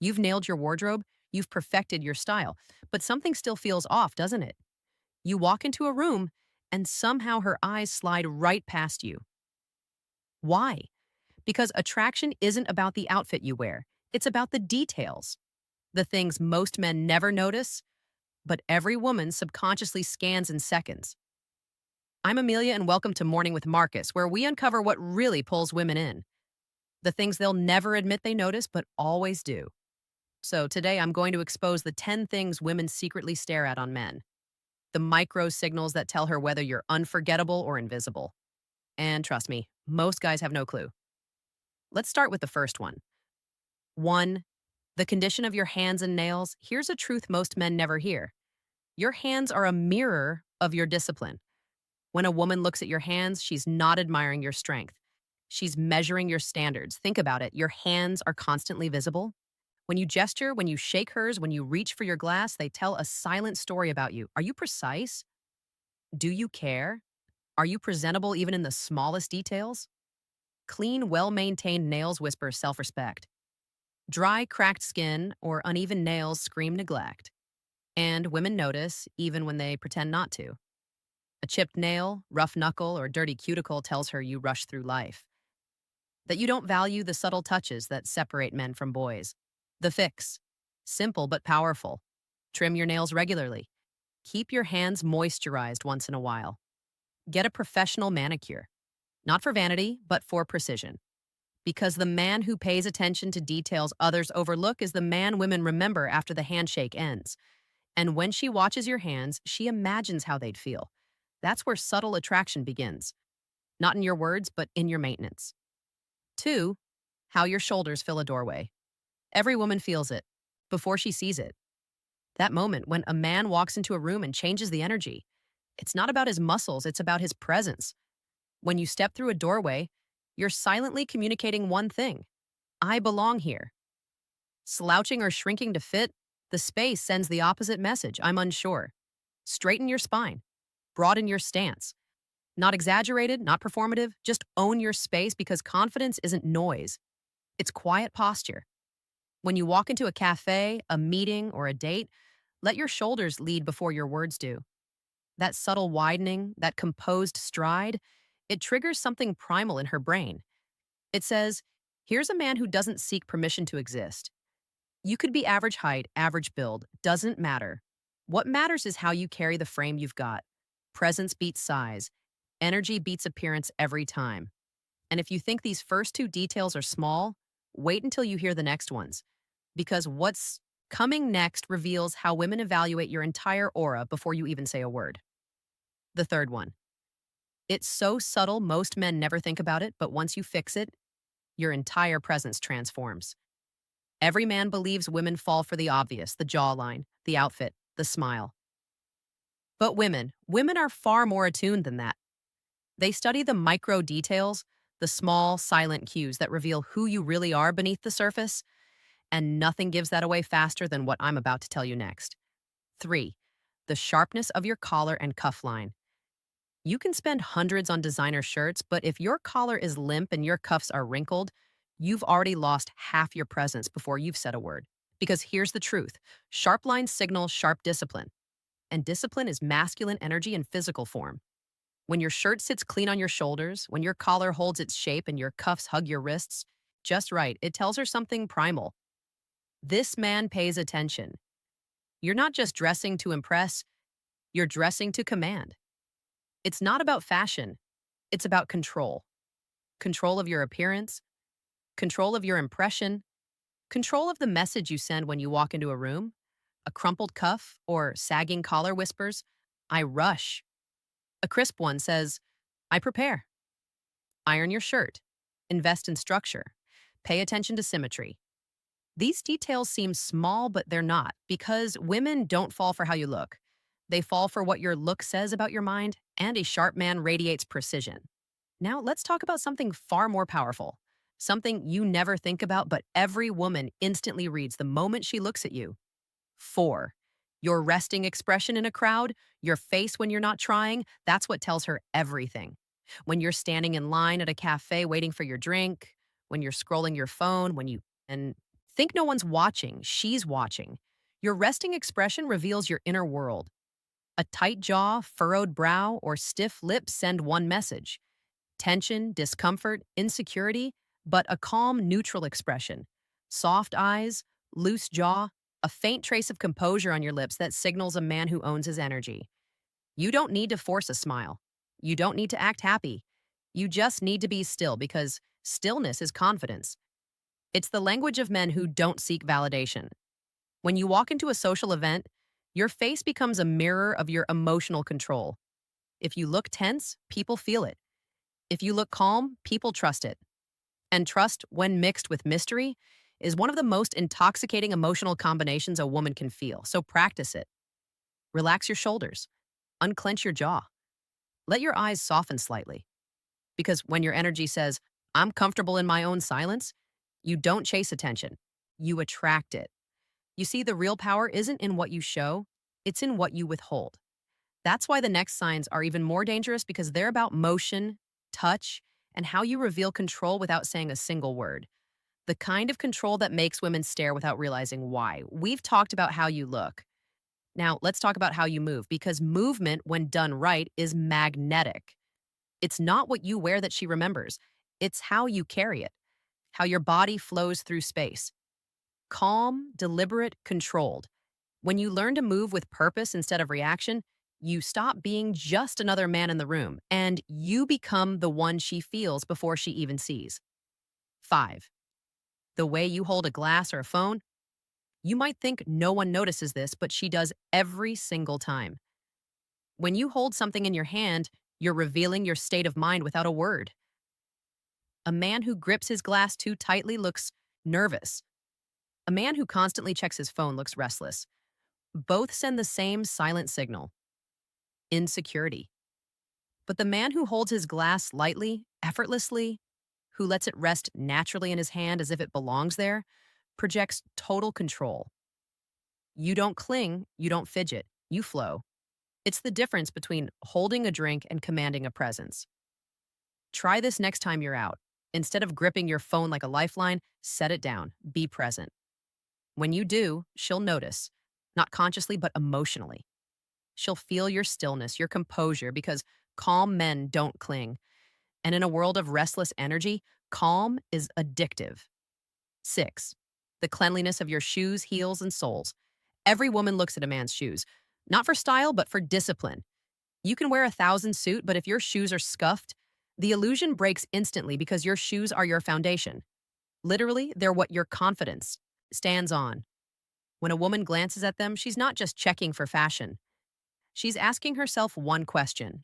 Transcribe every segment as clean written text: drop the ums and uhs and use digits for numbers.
You've nailed your wardrobe, you've perfected your style, but something still feels off, doesn't it? You walk into a room, and somehow her eyes slide right past you. Why? Because attraction isn't about the outfit you wear, it's about the details, the things most men never notice, but every woman subconsciously scans in seconds. I'm Amelia, and welcome to Morning with Marcus, where we uncover what really pulls women in, the things they'll never admit they notice, but always do. So today I'm going to expose the 10 things women secretly stare at on men, the micro signals that tell her whether you're unforgettable or invisible. And trust me, most guys have no clue. Let's start with the first one. 1. The condition of your hands and nails. Here's a truth most men never hear. Your hands are a mirror of your discipline. When a woman looks at your hands, she's not admiring your strength. She's measuring your standards. Think about it. Your hands are constantly visible. When you gesture, when you shake hers, when you reach for your glass, they tell a silent story about you. Are you precise? Do you care? Are you presentable even in the smallest details? Clean, well-maintained nails whisper self-respect. Dry, cracked skin or uneven nails scream neglect. And women notice even when they pretend not to. A chipped nail, rough knuckle, or dirty cuticle tells her you rush through life. That you don't value the subtle touches that separate men from boys. The fix. Simple but powerful. Trim your nails regularly. Keep your hands moisturized once in a while. Get a professional manicure. Not for vanity, but for precision. Because the man who pays attention to details others overlook is the man women remember after the handshake ends. And when she watches your hands, she imagines how they'd feel. That's where subtle attraction begins. Not in your words, but in your maintenance. 2. How your shoulders fill a doorway. Every woman feels it, before she sees it. That moment when a man walks into a room and changes the energy. It's not about his muscles, it's about his presence. When you step through a doorway, you're silently communicating one thing. I belong here. Slouching or shrinking to fit, the space sends the opposite message. I'm unsure. Straighten your spine. Broaden your stance. Not exaggerated, not performative, just own your space because confidence isn't noise. It's quiet posture. When you walk into a cafe, a meeting, or a date, let your shoulders lead before your words do. That subtle widening, that composed stride, it triggers something primal in her brain. It says, here's a man who doesn't seek permission to exist. You could be average height, average build, doesn't matter. What matters is how you carry the frame you've got. Presence beats size. Energy beats appearance every time. And if you think these first two details are small, wait until you hear the next ones. Because what's coming next reveals how women evaluate your entire aura before you even say a word. The third one. It's so subtle most men never think about it, but once you fix it, your entire presence transforms. Every man believes women fall for the obvious, the jawline, the outfit, the smile. But women are far more attuned than that. They study the micro details, the small, silent cues that reveal who you really are beneath the surface, and nothing gives that away faster than what I'm about to tell you next. 3. The sharpness of your collar and cuff line. You can spend hundreds on designer shirts, but if your collar is limp and your cuffs are wrinkled, you've already lost half your presence before you've said a word. Because here's the truth. Sharp lines signal sharp discipline. And discipline is masculine energy in physical form. When your shirt sits clean on your shoulders, when your collar holds its shape and your cuffs hug your wrists, just right, it tells her something primal. This man pays attention. You're not just dressing to impress, you're dressing to command. It's not about fashion, it's about control. Control of your appearance, control of your impression, control of the message you send when you walk into a room. A crumpled cuff or sagging collar whispers, I rush. A crisp one says, I prepare. Iron your shirt. Invest in structure. Pay attention to symmetry. These details seem small, but they're not, because women don't fall for how you look. They fall for what your look says about your mind, and a sharp man radiates precision. Now, let's talk about something far more powerful. Something you never think about, but every woman instantly reads the moment she looks at you. 4. Your resting expression in a crowd, your face when you're not trying, that's what tells her everything. When you're standing in line at a cafe waiting for your drink, when you're scrolling your phone, and Think no one's watching, she's watching. Your resting expression reveals your inner world. A tight jaw, furrowed brow, or stiff lips send one message: tension, discomfort, insecurity, but a calm, neutral expression. Soft eyes, loose jaw, a faint trace of composure on your lips that signals a man who owns his energy. You don't need to force a smile. You don't need to act happy. You just need to be still because stillness is confidence. It's the language of men who don't seek validation. When you walk into a social event, your face becomes a mirror of your emotional control. If you look tense, people feel it. If you look calm, people trust it. And trust, when mixed with mystery, is one of the most intoxicating emotional combinations a woman can feel. So practice it. Relax your shoulders. Unclench your jaw. Let your eyes soften slightly. Because when your energy says, I'm comfortable in my own silence, you don't chase attention. You attract it. You see, the real power isn't in what you show, it's in what you withhold. That's why the next signs are even more dangerous, because they're about motion, touch, and how you reveal control without saying a single word. The kind of control that makes women stare without realizing why. We've talked about how you look. Now, let's talk about how you move, because movement, when done right, is magnetic. It's not what you wear that she remembers, it's how you carry it, how your body flows through space. Calm, deliberate, controlled. When you learn to move with purpose instead of reaction, you stop being just another man in the room, and you become the one she feels before she even sees. 5. The way you hold a glass or a phone. You might think no one notices this, but she does every single time. When you hold something in your hand, you're revealing your state of mind without a word. A man who grips his glass too tightly looks nervous. A man who constantly checks his phone looks restless. Both send the same silent signal: insecurity. But the man who holds his glass lightly, effortlessly, who lets it rest naturally in his hand as if it belongs there, projects total control. You don't cling, you don't fidget, you flow. It's the difference between holding a drink and commanding a presence. Try this next time you're out. Instead of gripping your phone like a lifeline, set it down, be present. When you do, she'll notice, not consciously but emotionally. She'll feel your stillness, your composure, because calm men don't cling. And in a world of restless energy, calm is addictive. 6. The cleanliness of your shoes, heels, and soles. Every woman looks at a man's shoes, not for style, but for discipline. You can wear 1,000 suit, but if your shoes are scuffed, the illusion breaks instantly, because your shoes are your foundation. Literally, they're what your confidence stands on. When a woman glances at them, she's not just checking for fashion. She's asking herself one question: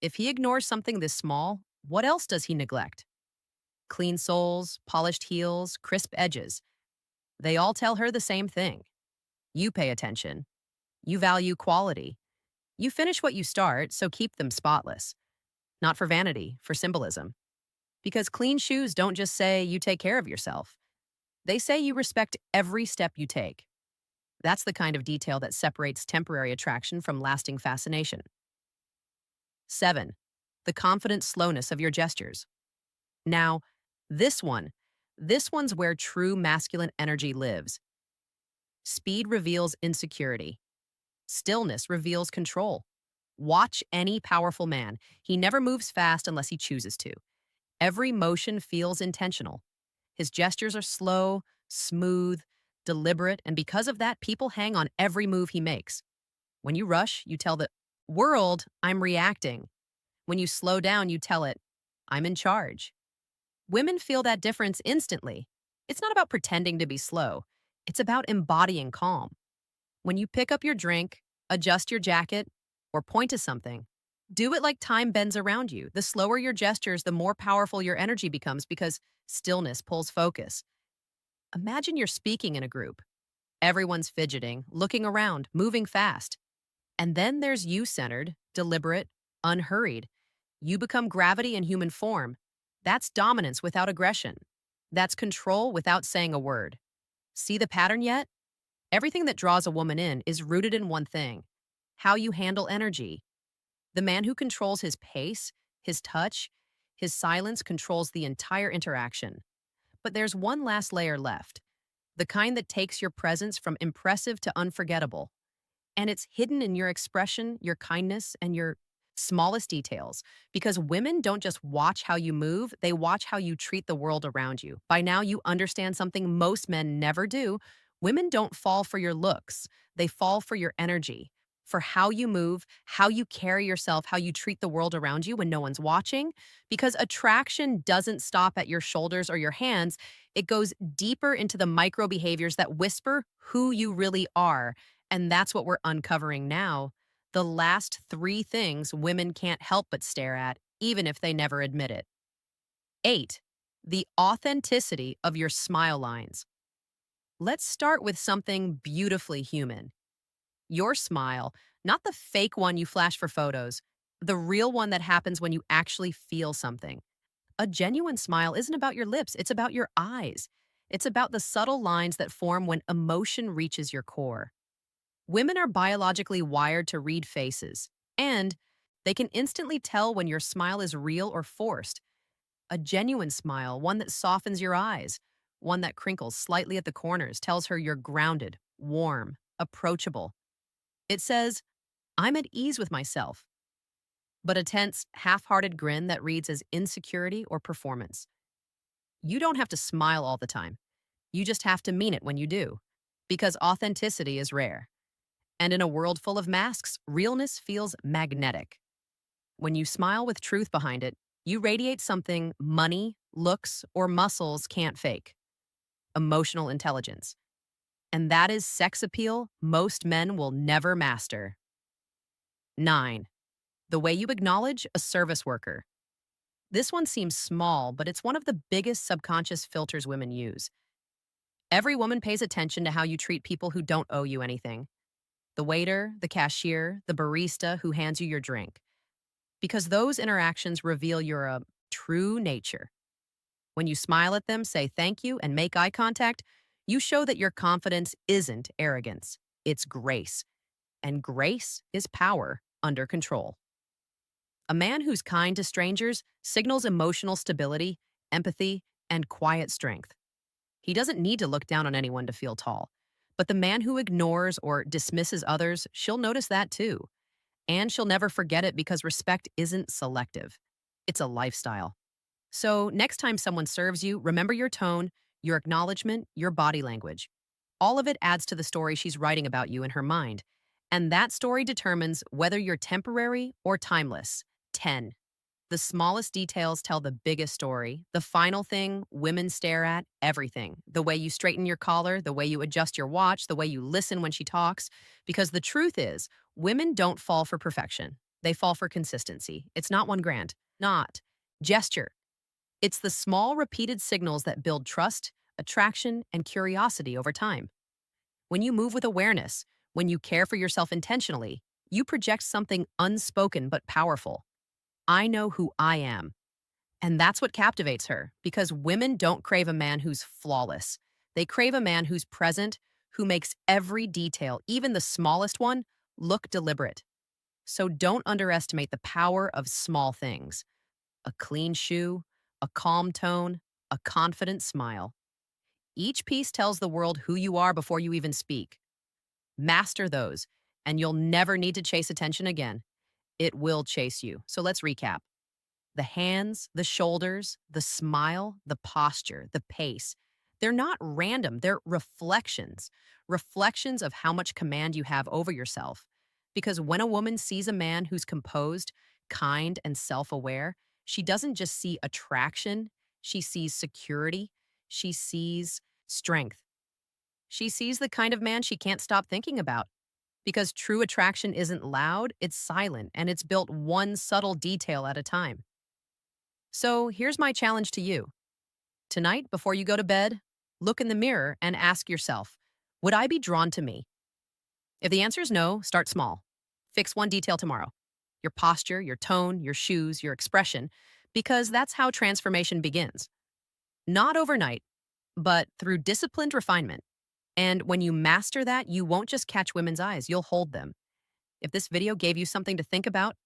if he ignores something this small, what else does he neglect? Clean soles, polished heels, crisp edges. They all tell her the same thing. You pay attention. You value quality. You finish what you start, so keep them spotless. Not for vanity, for symbolism. Because clean shoes don't just say you take care of yourself. They say you respect every step you take. That's the kind of detail that separates temporary attraction from lasting fascination. 7. The confident slowness of your gestures. Now, this one's where true masculine energy lives. Speed reveals insecurity. Stillness reveals control. Watch any powerful man. He never moves fast unless he chooses to. Every motion feels intentional. His gestures are slow, smooth, deliberate, and because of that, people hang on every move he makes. When you rush, you tell the world, I'm reacting. When you slow down, you tell it, I'm in charge. Women feel that difference instantly. It's not about pretending to be slow. It's about embodying calm. When you pick up your drink, adjust your jacket, or point to something, do it like time bends around you. The slower your gestures, the more powerful your energy becomes, because stillness pulls focus. Imagine you're speaking in a group. Everyone's fidgeting, looking around, moving fast. And then there's you, centered, deliberate, unhurried. You become gravity in human form. That's dominance without aggression. That's control without saying a word. See the pattern yet? Everything that draws a woman in is rooted in one thing: how you handle energy. The man who controls his pace, his touch, his silence controls the entire interaction. But there's one last layer left: the kind that takes your presence from impressive to unforgettable. And it's hidden in your expression, your kindness, and your smallest details. Because women don't just watch how you move, they watch how you treat the world around you. By now, you understand something most men never do. Women don't fall for your looks, they fall for your energy, for how you move, how you carry yourself, how you treat the world around you when no one's watching. Because attraction doesn't stop at your shoulders or your hands, it goes deeper into the micro behaviors that whisper who you really are. And that's what we're uncovering now. The last three things women can't help but stare at, even if they never admit it. 8. The authenticity of your smile lines. Let's start with something beautifully human. Your smile, not the fake one you flash for photos, the real one that happens when you actually feel something. A genuine smile isn't about your lips, it's about your eyes. It's about the subtle lines that form when emotion reaches your core. Women are biologically wired to read faces, and they can instantly tell when your smile is real or forced. A genuine smile, one that softens your eyes, one that crinkles slightly at the corners, tells her you're grounded, warm, approachable. It says, I'm at ease with myself. But a tense, half hearted grin that reads as insecurity or performance. You don't have to smile all the time. You just have to mean it when you do, because authenticity is rare. And in a world full of masks, realness feels magnetic. When you smile with truth behind it, you radiate something money, looks, or muscles can't fake: emotional intelligence. And that is sex appeal most men will never master. 9. The way you acknowledge a service worker. This one seems small, but it's one of the biggest subconscious filters women use. Every woman pays attention to how you treat people who don't owe you anything: the waiter, the cashier, the barista who hands you your drink. Because those interactions reveal your true nature. When you smile at them, say thank you, and make eye contact, you show that your confidence isn't arrogance, it's grace. And grace is power under control. A man who's kind to strangers signals emotional stability, empathy, and quiet strength. He doesn't need to look down on anyone to feel tall. But the man who ignores or dismisses others, she'll notice that too. And she'll never forget it, because respect isn't selective. It's a lifestyle. So next time someone serves you, remember your tone, your acknowledgement, your body language. All of it adds to the story she's writing about you in her mind. And that story determines whether you're temporary or timeless. 10. The smallest details tell the biggest story. The final thing women stare at: everything. The way you straighten your collar, the way you adjust your watch, the way you listen when she talks. Because the truth is, women don't fall for perfection. They fall for consistency. It's not one grand, not gesture. It's the small, repeated signals that build trust, attraction, and curiosity over time. When you move with awareness, when you care for yourself intentionally, you project something unspoken but powerful. I know who I am. And that's what captivates her, because women don't crave a man who's flawless. They crave a man who's present, who makes every detail, even the smallest one, look deliberate. So don't underestimate the power of small things: a clean shoe, a calm tone, a confident smile. Each piece tells the world who you are before you even speak. Master those, and you'll never need to chase attention again. It will chase you. So let's recap: the hands, the shoulders, the smile, the posture, the pace. They're not random, they're reflections. Reflections of how much command you have over yourself. Because when a woman sees a man who's composed, kind, and self aware, she doesn't just see attraction, she sees security, she sees strength. She sees the kind of man she can't stop thinking about. Because true attraction isn't loud, it's silent, and it's built one subtle detail at a time. So here's my challenge to you. Tonight, before you go to bed, look in the mirror and ask yourself, would I be drawn to me? If the answer is no, start small. Fix one detail tomorrow: your posture, your tone, your shoes, your expression, because that's how transformation begins. Not overnight, but through disciplined refinement. And when you master that, you won't just catch women's eyes, you'll hold them. If this video gave you something to think about,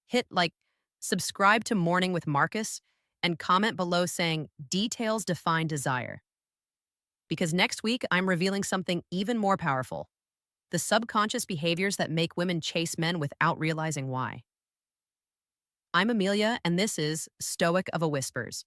hit like, subscribe to Morning with Marcus, and comment below saying, "Details define desire." because next week I'm revealing something even more powerful: the subconscious behaviors that make women chase men without realizing why. I'm Amelia, and this is Stoic of a Whispers.